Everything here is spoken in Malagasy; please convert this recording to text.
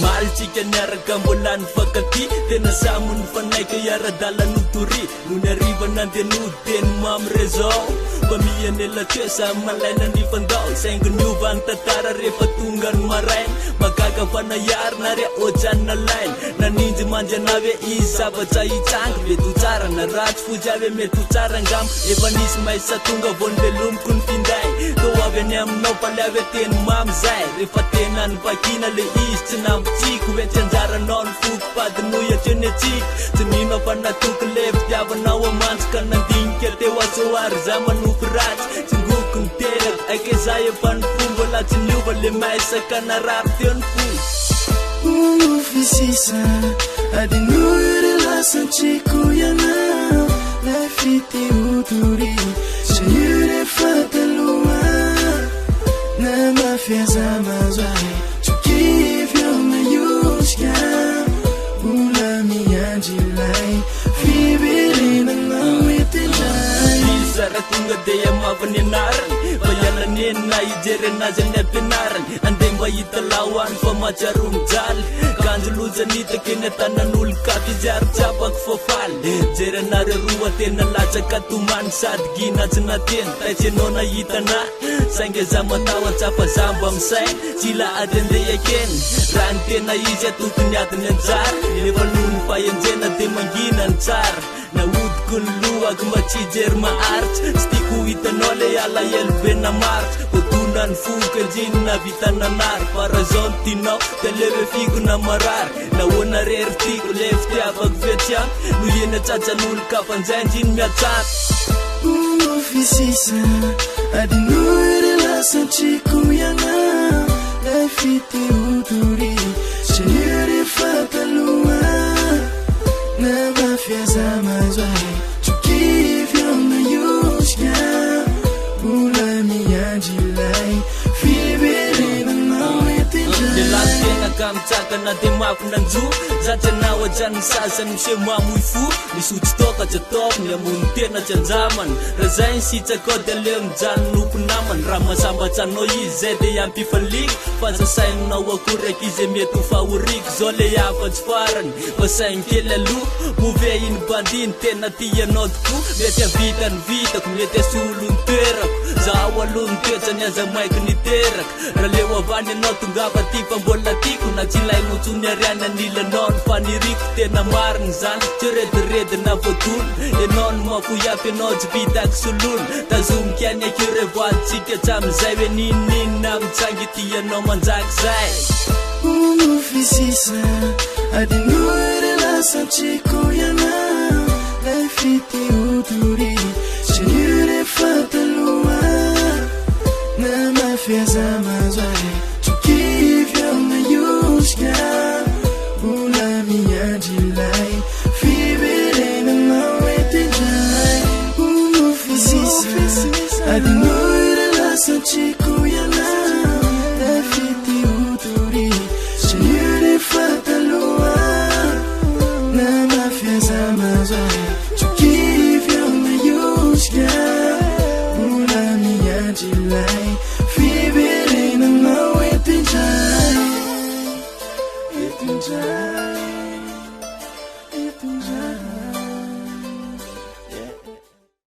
Malitsika niaraka mbola nifankaty tena samony fanaika iara-dala notory no ny ariva nandehanody teny mamy rezao fa mianela toesa malaina ny fandao saingy niova ny tantara rehefa tonga ny maraina magaga fanayary na ria ojanona laina naninjy manjanave izy zavatra hitsanga mety ho tsara na ratsy fozy avy mety ho tsara angamba efa nisy maisa tonga vo ny velomiko ny finday tô avy any aminao pale avy teny mamy zay rehefa tena ny vakina le izy tsy nambotsiko hoe tsy anjaranao ny foko padinohatra eny atsika tsy ninao fa natoky le fitiavanao amantsika nandinika teo asoary za manofy ratsy tsy ngoko ny teraka aike za efa ny fomba la tsy niova le maisaka narary teo ny fo fisisa adinory lasantsiko ianao la fitehotory sayure fataloa na mafiaza mazoahy tsokivyo mayosika mbola miandrilay fiberenanao etendray izara tonga dia mavany anarany fa ialany enina ijery anazy any ampianarany andeha mba hita lahoany fa matsiaro mijaly kanjolozanitaka eny atanan'olo katy izy arotsapako fafaly jery anareo roa tena latsaka tomany sady ginatsy nateny taitsy anao nahitana saingy za matahoatsapa zamba misaina tsy la ady andeha akeny raha ny tena izy atokony adiny anjara nefa noho ny fahenjena dia mangina ny tsara naodiko ny lohako mba tsy jery maharitsy tsy tiako hitanao le alahelo be namaritsy otona ny foka njinona vitananary fara zao ny tinao de leve fiko na marary nahoana rery tiko le fitiavako vetsiako no eny atsatsan'olo ka fanjainjiny miatsako fisisa adinory lasantsiko ianao la fitehotory sayure fataloa na mafiaza mazoahy tsokivyo mayosika mbola miandrilay fiberenanao etendray tena ka mitsakana dia mafinanjo zatsy anao ajany sasany mise mamoy fo misotry toka tsy ataoko ny amony tena tsy anjamany raha zay ny sitsakao dia leo mijany nompo namany raha masambatsanao izy zay dia ampifaliko fa zasaininao akory ak izy mety ho fahoriko zao le afa-tsy farany fa sainy kely aloha move iny bandiny tena tianao tokoa mety avita ny vitako mety asolo ny toerako zaho aloha ny toetrany aza maiky niteraka raha leo avany anao tongava ty fa mbola tiko na tsy laignotsony ariany anilanao ny faniriko tena mariny zany tsy rediredina voatolo ianao ny mafoiafy anao tsy vitako solony tazomiky any akeo revoatsika tsamizay hoe nininina mitsangy tianao manjaky zay fisisa adinory lasantsiko ianao la fitehotory sayure fataloa na mafiaza mazoahy tsokivyo mayosika mbola miandrilay fiberenanao etendray fisisa adinory lasantsiko ianao la fitehotory sayure fataloa na mafiaza mazoahy tsokivyo mayosika mbola miandrilay